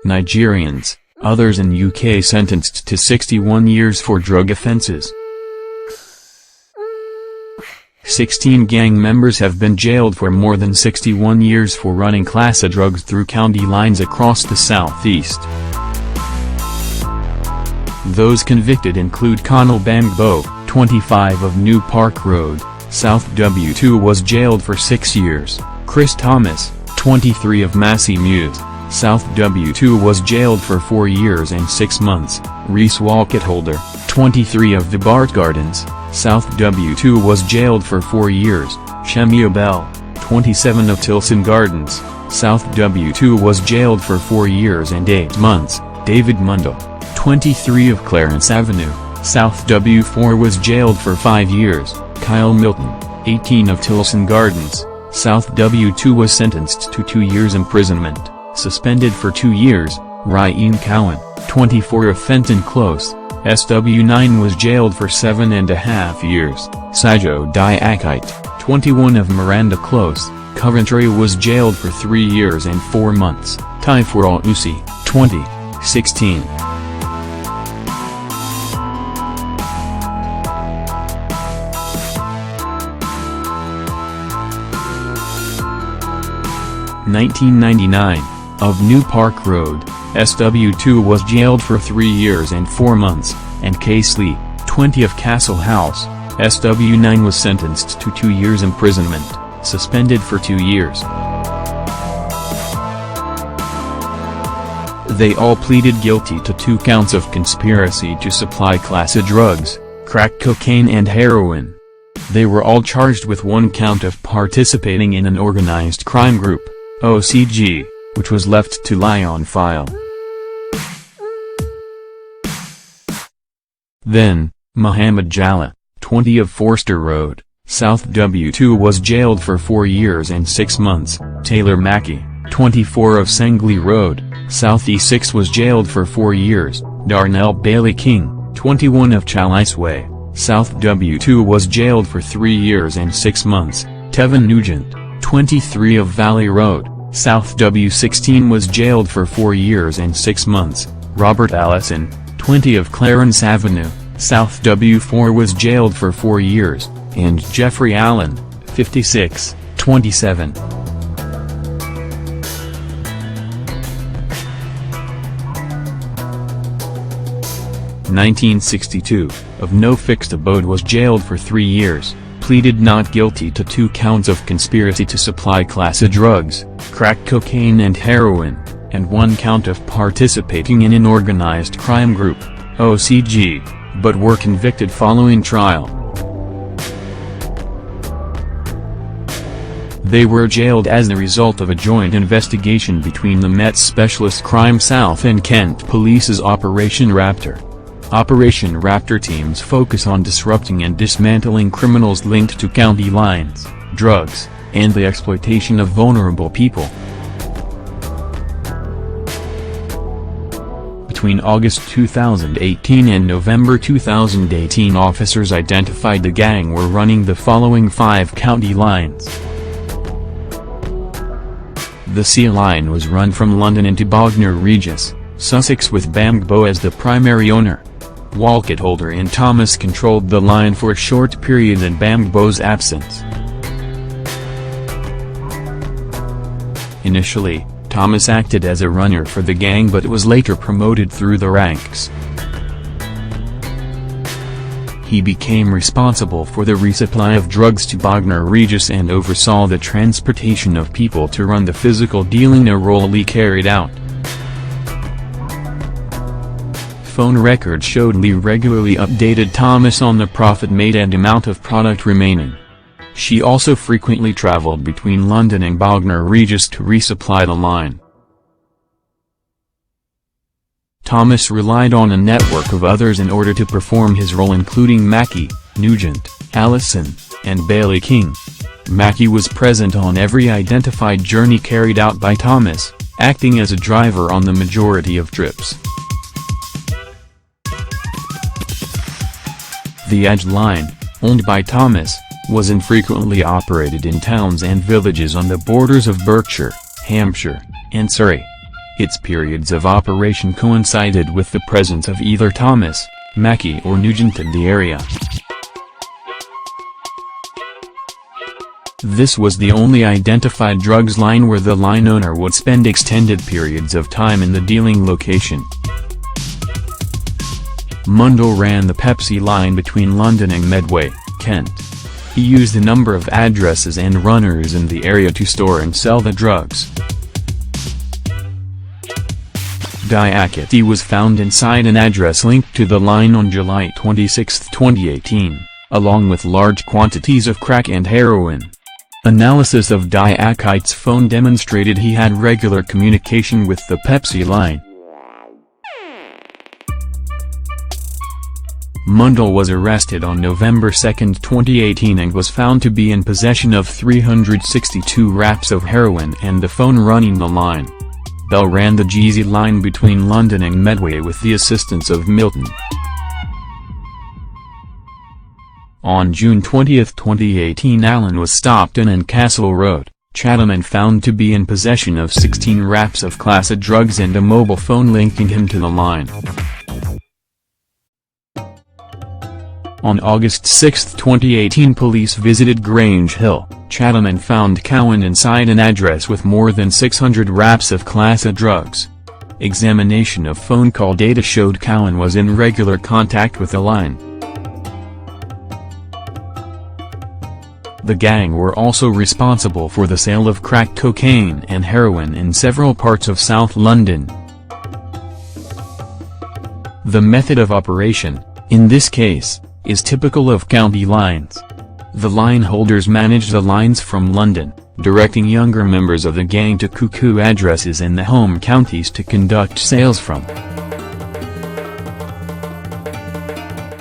Nigerians, others in UK sentenced to 61 years for drug offences. 16 gang members have been jailed for more than 61 years for running Class A drugs through county lines across the southeast. Those convicted include Colonel Bangbo, 25 of New Park Road, South W2 was jailed for 6 years, Chris Thomas, 23 of Massey Mews, South W2 was jailed for 4 years and 6 months, Reese Walkettholder, 23 of the Bart Gardens, South W2 was jailed for 4 years, Shemia Bell, 27 of Tilson Gardens, South W2 was jailed for 4 years and 8 months, David Mundell, 23 of Clarence Avenue, South W4 was jailed for 5 years, Kyle Milton, 18 of Tilson Gardens, South W2 was sentenced to 2 years imprisonment, suspended for 2 years, Ryan Cowan, 24 of Fenton Close, SW9 was jailed for 7.5 years, Sijo Diakite, 21 of Miranda Close, Coventry was jailed for 3 years and 4 months, Typhor Usi, 20, 16. (1999) of New Park Road, SW2 was jailed for 3 years and 4 months, and Case Lee, 20 of Castle House, SW9 was sentenced to 2 years imprisonment, suspended for 2 years. They all pleaded guilty to 2 counts of conspiracy to supply Class A drugs, crack cocaine and heroin. They were all charged with 1 count of participating in an organized crime group, OCG, which was left to lie on file. Then, Muhammad Jalla, 20 of Forster Road, South W2 was jailed for 4 years and 6 months, Taylor Mackey, 24 of Sangley Road, South E6 was jailed for 4 years, Darnell Bailey King, 21 of Chalice Way, South W2 was jailed for 3 years and 6 months, Tevin Nugent, 23 of Valley Road, South W16 was jailed for 4 years and 6 months, Robert Allison, 20 of Clarence Avenue, South W4 was jailed for 4 years, and Jeffrey Allen, 56, 27. (1962) of No Fixed Abode was jailed for 3 years, pleaded not guilty to 2 counts of conspiracy to supply Class A drugs, crack cocaine and heroin, and 1 count of participating in an organized crime group, OCG, but were convicted following trial. They were jailed as the result of a joint investigation between the Met Specialist Crime South and Kent Police's Operation Raptor. Operation Raptor teams focus on disrupting and dismantling criminals linked to county lines, drugs, and the exploitation of vulnerable people. Between August 2018 and November 2018, officers identified the gang were running the following 5 county lines. The C line was run from London into Bognor Regis, Sussex, with Bangbo as the primary owner. Walkettholder and Thomas controlled the line for a short period in Bangbo's absence. Initially, Thomas acted as a runner for the gang but was later promoted through the ranks. He became responsible for the resupply of drugs to Bognor Regis and oversaw the transportation of people to run the physical dealing, a role Lee carried out. Phone records showed Lee regularly updated Thomas on the profit made and amount of product remaining. She also frequently traveled between London and Bognor Regis to resupply the line. Thomas relied on a network of others in order to perform his role, including Mackey, Nugent, Allison, and Bailey King. Mackey was present on every identified journey carried out by Thomas, acting as a driver on the majority of trips. The Edge line, owned by Thomas, was infrequently operated in towns and villages on the borders of Berkshire, Hampshire, and Surrey. Its periods of operation coincided with the presence of either Thomas, Mackey or Nugent in the area. This was the only identified drugs line where the line owner would spend extended periods of time in the dealing location. Mundell ran the Pepsi line between London and Medway, Kent. He used a number of addresses and runners in the area to store and sell the drugs. Diakity was found inside an address linked to the line on July 26, 2018, along with large quantities of crack and heroin. Analysis of Diakite's phone demonstrated he had regular communication with the Pepsi line. Mundell was arrested on November 2, 2018 and was found to be in possession of 362 wraps of heroin and the phone running the line. Bell ran the Jeezy line between London and Medway with the assistance of Milton. On June 20, 2018, Allen was stopped in Castle Road, Chatham and found to be in possession of 16 wraps of Class A drugs and a mobile phone linking him to the line. On August 6, 2018, police visited Grange Hill, Chatham and found Cowan inside an address with more than 600 wraps of Class A drugs. Examination of phone call data showed Cowan was in regular contact with the line. The gang were also responsible for the sale of crack cocaine and heroin in several parts of South London. The method of operation, in this case, is typical of county lines. The line holders manage the lines from London, directing younger members of the gang to cuckoo addresses in the home counties to conduct sales from.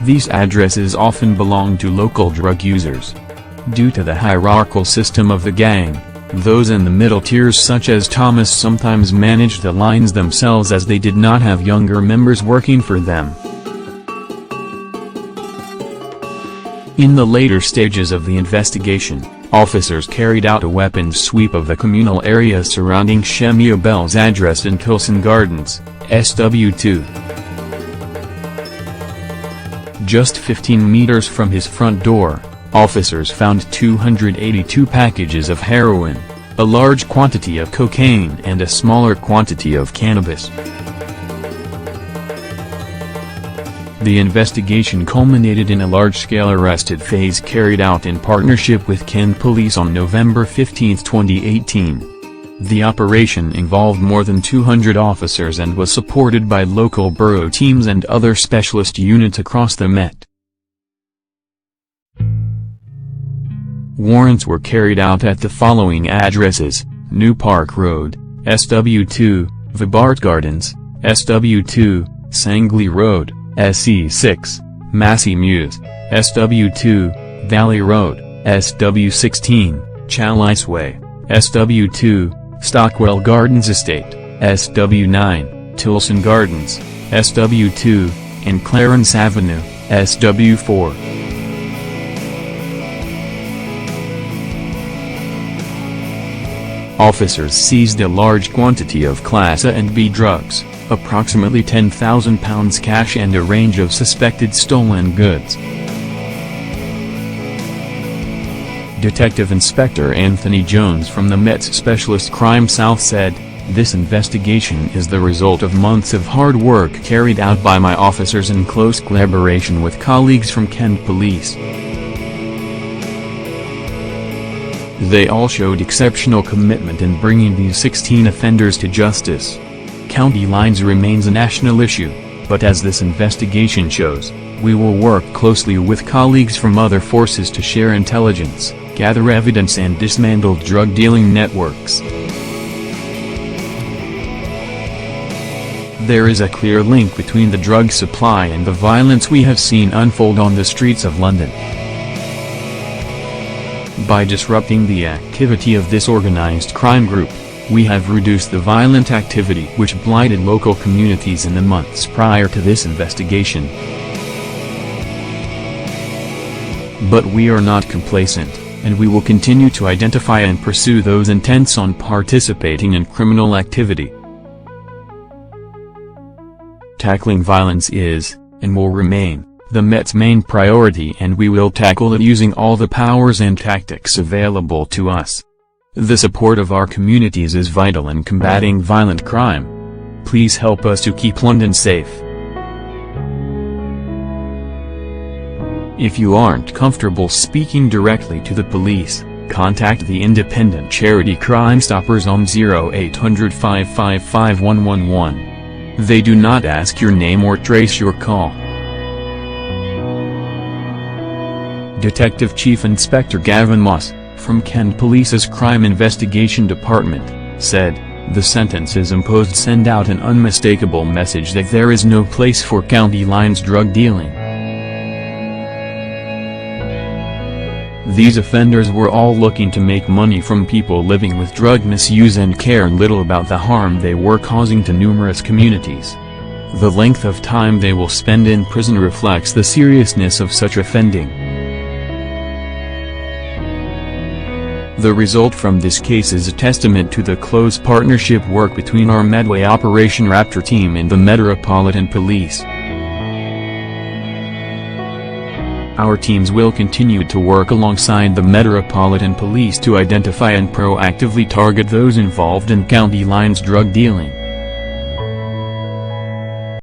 These addresses often belong to local drug users. Due to the hierarchical system of the gang, those in the middle tiers such as Thomas sometimes managed the lines themselves as they did not have younger members working for them. In the later stages of the investigation, officers carried out a weapons sweep of the communal area surrounding Shemia Bell's address in Tilson Gardens, SW2. Just 15 meters from his front door, officers found 282 packages of heroin, a large quantity of cocaine and a smaller quantity of cannabis. The investigation culminated in a large-scale arrested phase carried out in partnership with Kent Police on November 15, 2018. The operation involved more than 200 officers and was supported by local borough teams and other specialist units across the Met. Warrants were carried out at the following addresses: New Park Road, SW2, Vibart Gardens, SW2, Sangley Road, SE6, Massey Mews, SW2, Valley Road, SW16, Chalice Way, SW2, Stockwell Gardens Estate, SW9, Tilson Gardens, SW2, and Clarence Avenue, SW4. Officers seized a large quantity of Class A and B drugs, approximately £10,000 cash and a range of suspected stolen goods. Detective Inspector Anthony Jones from the Met's Specialist Crime South said, "This investigation is the result of months of hard work carried out by my officers in close collaboration with colleagues from Kent Police. They all showed exceptional commitment in bringing these 16 offenders to justice. County lines remains a national issue, but as this investigation shows, we will work closely with colleagues from other forces to share intelligence, gather evidence and dismantle drug dealing networks. There is a clear link between the drug supply and the violence we have seen unfold on the streets of London. By disrupting the activity of this organized crime group, we have reduced the violent activity which blighted local communities in the months prior to this investigation. But we are not complacent, and we will continue to identify and pursue those intent on participating in criminal activity. Tackling violence is, and will remain, the Met's main priority, and we will tackle it using all the powers and tactics available to us. The support of our communities is vital in combating violent crime. Please help us to keep London safe. If you aren't comfortable speaking directly to the police, contact the independent charity Crime Stoppers on 0800 555 111. They do not ask your name or trace your call. Detective Chief Inspector Gavin Moss, from Kent Police's Crime Investigation Department, said, "The sentences imposed send out an unmistakable message that there is no place for county lines drug dealing. These offenders were all looking to make money from people living with drug misuse and care little about the harm they were causing to numerous communities. The length of time they will spend in prison reflects the seriousness of such offending. The result from this case is a testament to the close partnership work between our Medway Operation Raptor team and the Metropolitan Police. Our teams will continue to work alongside the Metropolitan Police to identify and proactively target those involved in county lines drug dealing.